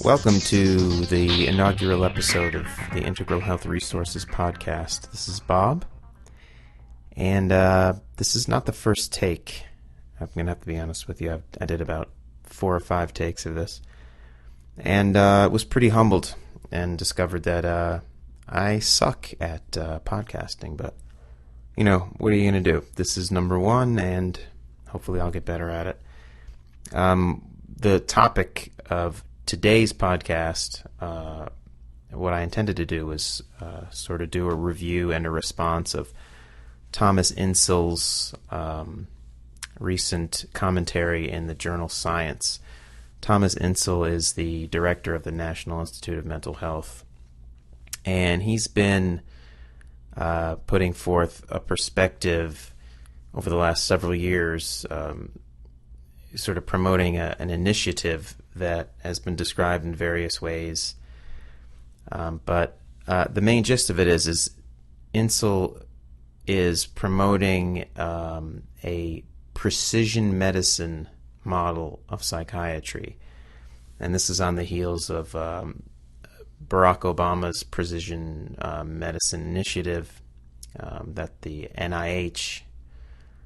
Welcome to the inaugural episode of the Integral Health Resources Podcast. This is Bob, and this is not the first take. I'm going to have to be honest with you. I did about 4 or 5 takes of this, and was pretty humbled and discovered that I suck at podcasting, but, you know, what are you going to do? This is number 1, and hopefully I'll get better at it. The topic of today's podcast, what I intended to do was sort of do a review and a response of Thomas Insel's recent commentary in the journal Science. Thomas Insel is the director of the National Institute of Mental Health, and he's been putting forth a perspective over the last several years, sort of promoting an initiative that has been described in various ways. But the main gist of it is Insel is promoting a precision medicine model of psychiatry. And this is on the heels of Barack Obama's precision medicine initiative that the NIH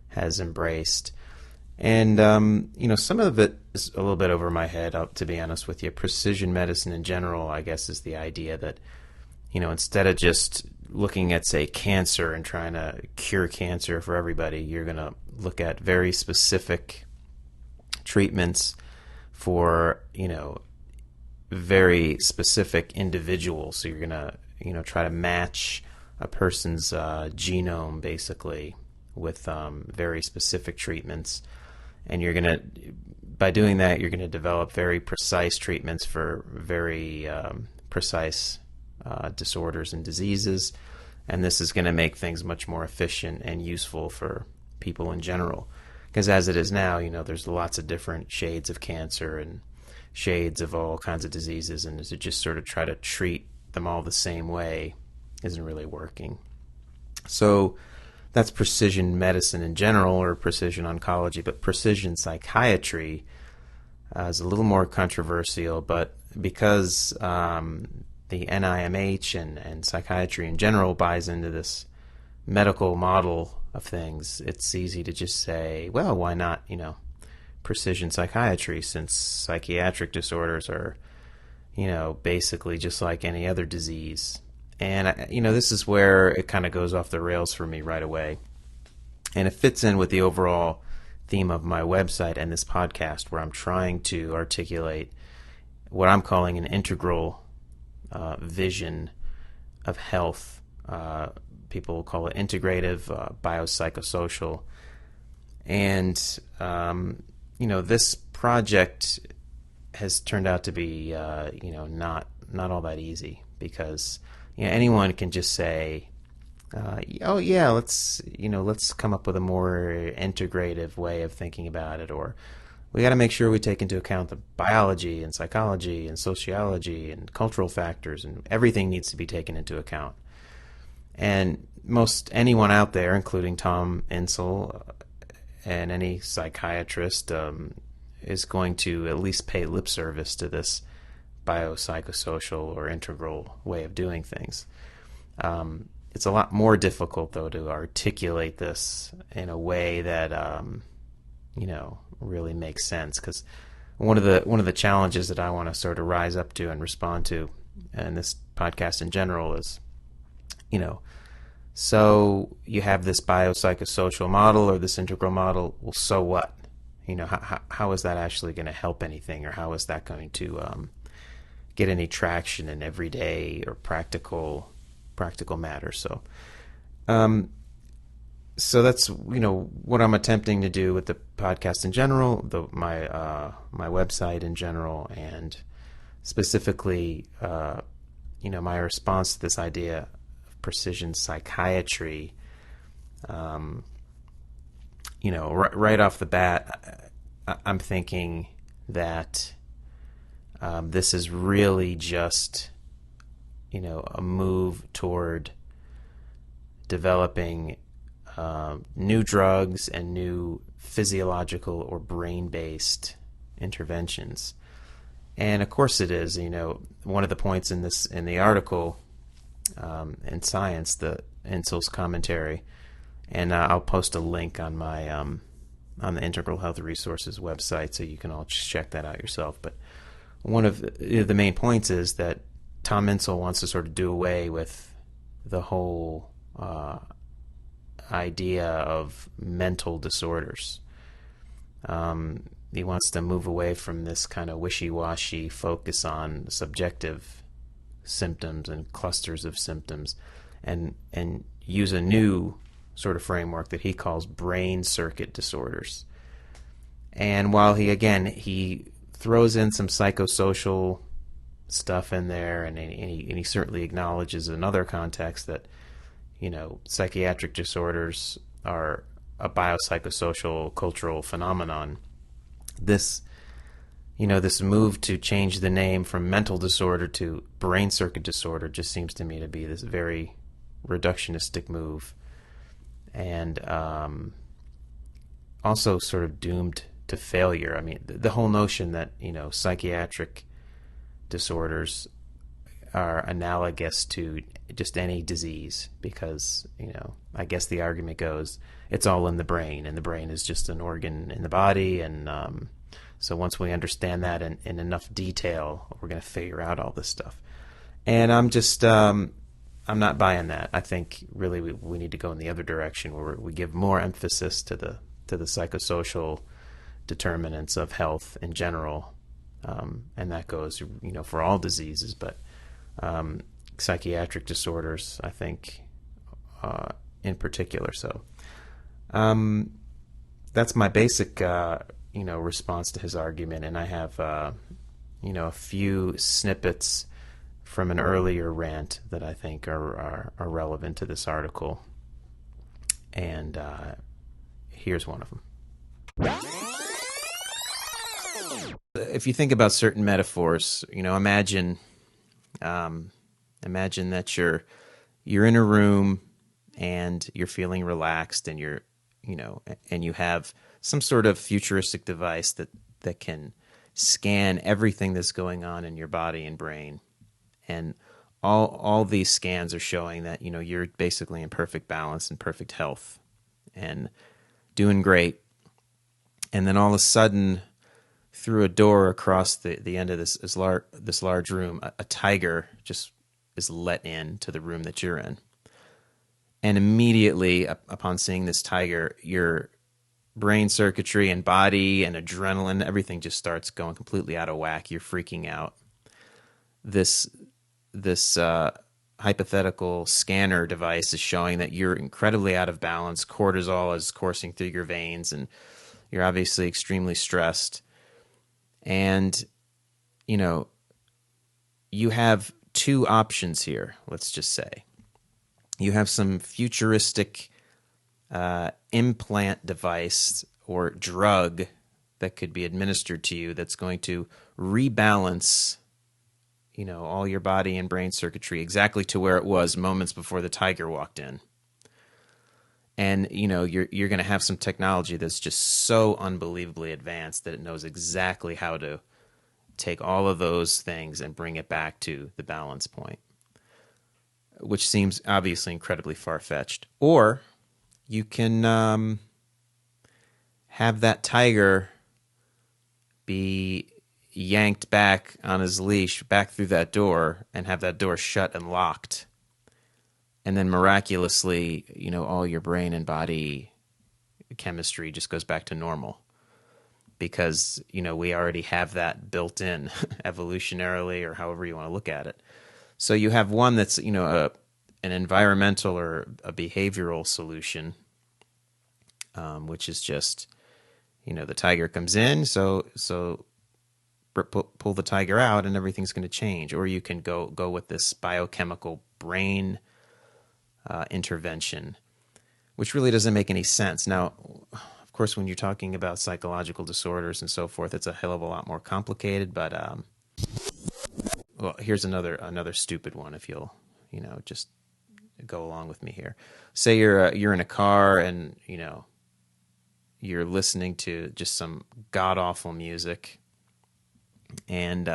has embraced. And, some of it is a little bit over my head, to be honest with you. Precision medicine in general, I guess, is the idea that, instead of just looking at, say, cancer and trying to cure cancer for everybody, you're going to look at very specific treatments for, very specific individuals. So you're going to, try to match a person's genome, basically, with very specific treatments. And by doing that, you're going to develop very precise treatments for very precise disorders and diseases. And this is going to make things much more efficient and useful for people in general. Because as it is now, there's lots of different shades of cancer and shades of all kinds of diseases. And to just sort of try to treat them all the same way isn't really working. So that's precision medicine in general, or precision oncology, but precision psychiatry is a little more controversial. But because the NIMH and psychiatry in general buys into this medical model of things, it's easy to just say, well, why not, precision psychiatry, since psychiatric disorders are, basically just like any other disease. And, this is where it kind of goes off the rails for me right away. And it fits in with the overall theme of my website and this podcast, where I'm trying to articulate what I'm calling an integral vision of health. People call it integrative, biopsychosocial. And, this project has turned out to be, not all that easy, because anyone can just say, "Oh yeah, let's come up with a more integrative way of thinking about it," or we got to make sure we take into account the biology and psychology and sociology and cultural factors, and everything needs to be taken into account. And most anyone out there, including Tom Insel and any psychiatrist, is going to at least pay lip service to this biopsychosocial or integral way of doing things. It's a lot more difficult, though, to articulate this in a way that really makes sense. Because one of the challenges that I want to sort of rise up to and respond to, and this podcast in general, is so you have this biopsychosocial model or this integral model. Well, so what? How is that actually going to help anything, or how is that going to get any traction in everyday or practical matters? So that's what I'm attempting to do with the podcast in general, my website in general, and specifically my response to this idea of precision psychiatry. Right off the bat, I'm thinking that this is really just, a move toward developing new drugs and new physiological or brain-based interventions. And of course it is. One of the points in the article in Science, the Insel's commentary, and I'll post a link on my on the Integral Health Resources website, so you can all just check that out yourself. But one of the main points is that Tom Insel wants to sort of do away with the whole idea of mental disorders. He wants to move away from this kind of wishy-washy focus on subjective symptoms and clusters of symptoms, and use a new sort of framework that he calls brain circuit disorders. And while he throws in some psychosocial stuff in there, and he certainly acknowledges in other contexts that psychiatric disorders are a biopsychosocial cultural phenomenon. This move to change the name from mental disorder to brain circuit disorder just seems to me to be this very reductionistic move, and also sort of doomed to failure. I mean, the whole notion that psychiatric disorders are analogous to just any disease, because I guess the argument goes it's all in the brain, and the brain is just an organ in the body, and so once we understand that in enough detail, we're going to figure out all this stuff. And I'm not buying that. I think really we need to go in the other direction, where we give more emphasis to the psychosocial determinants of health in general, and that goes for all diseases, but psychiatric disorders, I think, in particular. So that's my basic response to his argument, and I have a few snippets from an earlier rant that I think are relevant to this article, and here's one of them. If you think about certain metaphors, imagine that you're in a room and you're feeling relaxed, and and you have some sort of futuristic device that can scan everything that's going on in your body and brain, and all these scans are showing that you're basically in perfect balance and perfect health and doing great. And then all of a sudden, through a door across the end of this large room, a tiger just is let in to the room that you're in. And immediately upon seeing this tiger, your brain circuitry and body and adrenaline, everything just starts going completely out of whack. You're freaking out. This hypothetical scanner device is showing that you're incredibly out of balance. Cortisol is coursing through your veins, and you're obviously extremely stressed. And, you have two options here, let's just say. You have some futuristic implant device or drug that could be administered to you that's going to rebalance, all your body and brain circuitry exactly to where it was moments before the tiger walked in. And, you're going to have some technology that's just so unbelievably advanced that it knows exactly how to take all of those things and bring it back to the balance point, which seems obviously incredibly far-fetched. Or you can have that tiger be yanked back on his leash back through that door and have that door shut and locked. And then miraculously, all your brain and body chemistry just goes back to normal, because, we already have that built in evolutionarily, or however you want to look at it. So you have one that's, an environmental or a behavioral solution, which is just, the tiger comes in, so pull the tiger out and everything's going to change. Or you can go with this biochemical brain intervention, which really doesn't make any sense. Now, of course, when you're talking about psychological disorders and so forth, it's a hell of a lot more complicated. But well, here's another stupid one. If you'll just go along with me here. Say you're in a car and you're listening to just some god awful music, And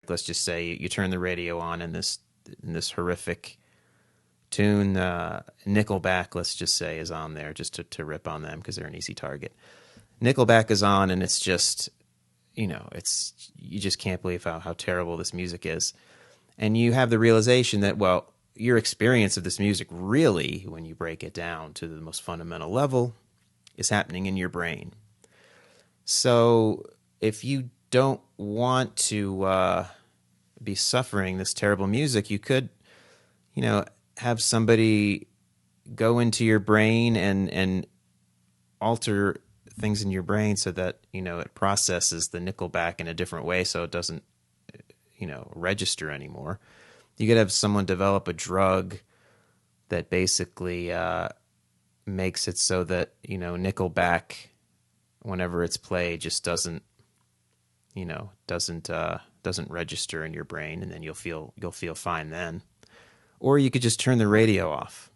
let's just say you turn the radio on and this horrific tune, Nickelback, let's just say, is on there, just to rip on them because they're an easy target. Nickelback is on, and it's just, you just can't believe how terrible this music is. And you have the realization that, well, your experience of this music really, when you break it down to the most fundamental level, is happening in your brain. So if you don't want to be suffering this terrible music, you could, have somebody go into your brain and alter things in your brain so that, it processes the Nickelback in a different way so it doesn't, register anymore. You could have someone develop a drug that basically makes it so that, Nickelback, whenever it's played, just doesn't register in your brain, and then you'll feel fine then. Or you could just turn the radio off.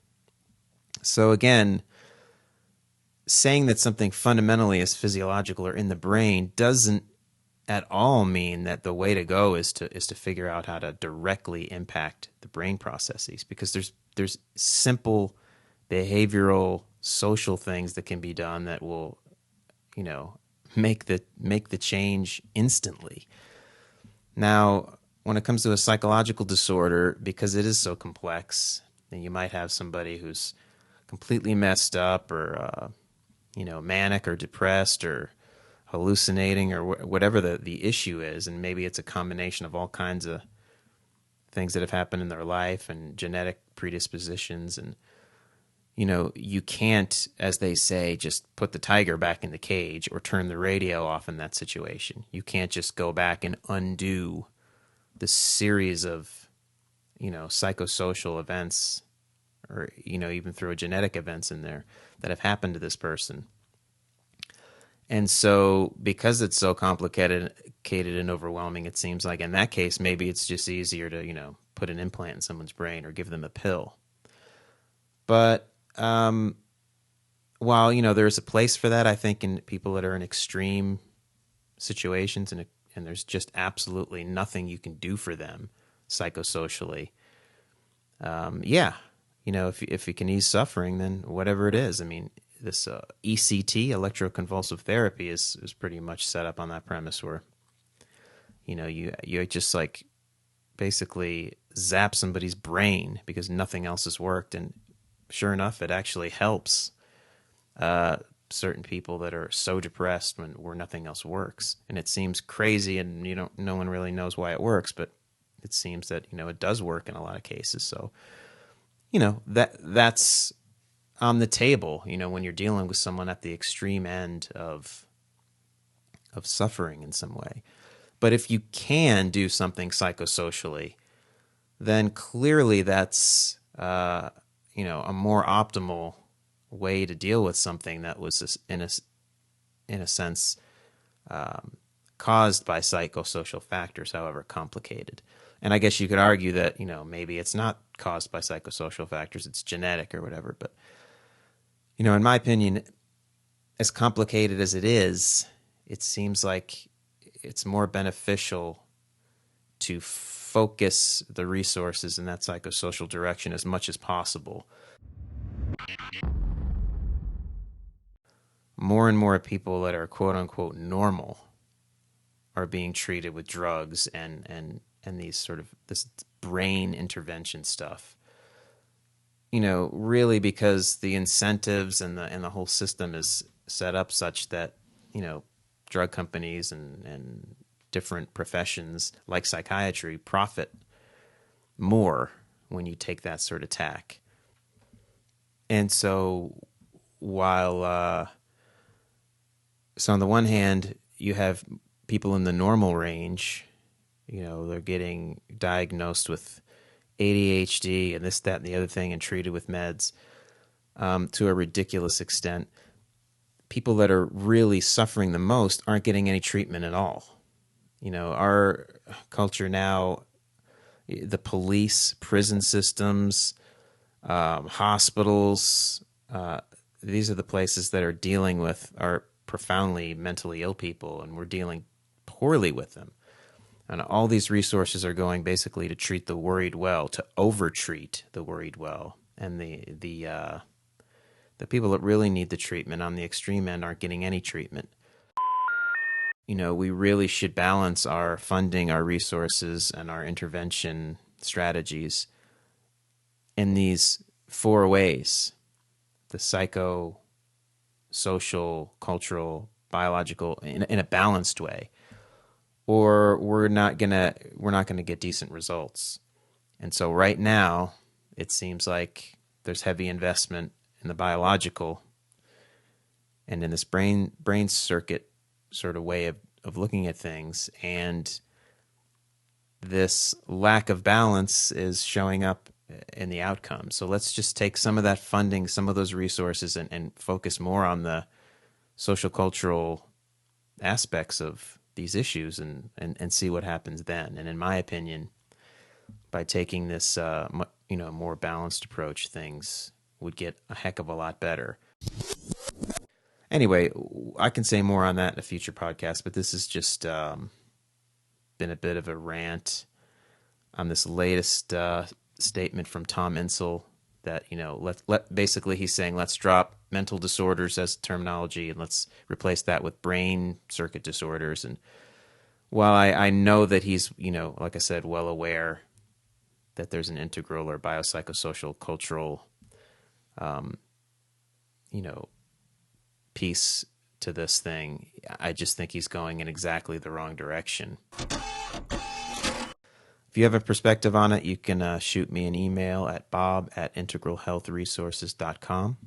So again, saying that something fundamentally is physiological or in the brain doesn't at all mean that the way to go is to figure out how to directly impact the brain processes, because there's simple behavioral social things that can be done that will make the change instantly. Now, when it comes to a psychological disorder, because it is so complex, and you might have somebody who's completely messed up or manic or depressed or hallucinating or whatever the issue is, and maybe it's a combination of all kinds of things that have happened in their life and genetic predispositions, and you can't, as they say, just put the tiger back in the cage or turn the radio off in that situation. You can't just go back and undo the series of psychosocial events, or even throw genetic events in there that have happened to this person. And so, because it's so complicated and overwhelming, it seems like in that case, maybe it's just easier to, put an implant in someone's brain or give them a pill. But while, there's a place for that, I think, in people that are in extreme situations and there's just absolutely nothing you can do for them psychosocially. If you can ease suffering, then whatever it is. I mean, this ECT, electroconvulsive therapy, is pretty much set up on that premise where, you just like basically zap somebody's brain because nothing else has worked. And sure enough, it actually helps certain people that are so depressed where nothing else works. And it seems crazy, and no one really knows why it works, but it seems that, it does work in a lot of cases. So, that's on the table, when you're dealing with someone at the extreme end of suffering in some way. But if you can do something psychosocially, then clearly that's, a more optimal way to deal with something that was in a sense caused by psychosocial factors, however complicated. And I guess you could argue that, maybe it's not caused by psychosocial factors, it's genetic or whatever. But, in my opinion, as complicated as it is, it seems like it's more beneficial to focus the resources in that psychosocial direction as much as possible. More and more people that are quote unquote normal are being treated with drugs and these sort of this brain intervention stuff. Really because the incentives and the whole system is set up such that, drug companies and different professions like psychiatry profit more when you take that sort of tack. And so while so on the one hand, you have people in the normal range, they're getting diagnosed with ADHD and this, that, and the other thing and treated with meds to a ridiculous extent. People that are really suffering the most aren't getting any treatment at all. Our culture now, the police, prison systems, hospitals, these are the places that are dealing with our profoundly mentally ill people, and we're dealing poorly with them. And all these resources are going basically to treat the worried well, to over-treat the worried well. And the people that really need the treatment on the extreme end aren't getting any treatment. We really should balance our funding, our resources, and our intervention strategies in these 4 ways: the psycho, social, cultural, biological, in a balanced way, or we're not gonna get decent results. And so right now, it seems like there's heavy investment in the biological and in this brain circuit sort of way of looking at things, and this lack of balance is showing up in the outcome. So let's just take some of that funding, some of those resources, and focus more on the social cultural aspects of these issues and see what happens then. And in my opinion, by taking this more balanced approach, things would get a heck of a lot better. Anyway, I can say more on that in a future podcast, but this has just been a bit of a rant on this latest statement from Tom Insel that, basically he's saying let's drop mental disorders as terminology and let's replace that with brain circuit disorders. And while I know that he's, like I said, well aware that there's an integral or biopsychosocial cultural, piece to this thing, I just think he's going in exactly the wrong direction. If you have a perspective on it, you can shoot me an email at bob@integralhealthresources.com.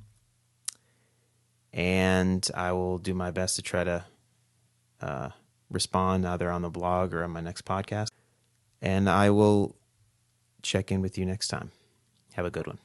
And I will do my best to try to respond either on the blog or on my next podcast. And I will check in with you next time. Have a good one.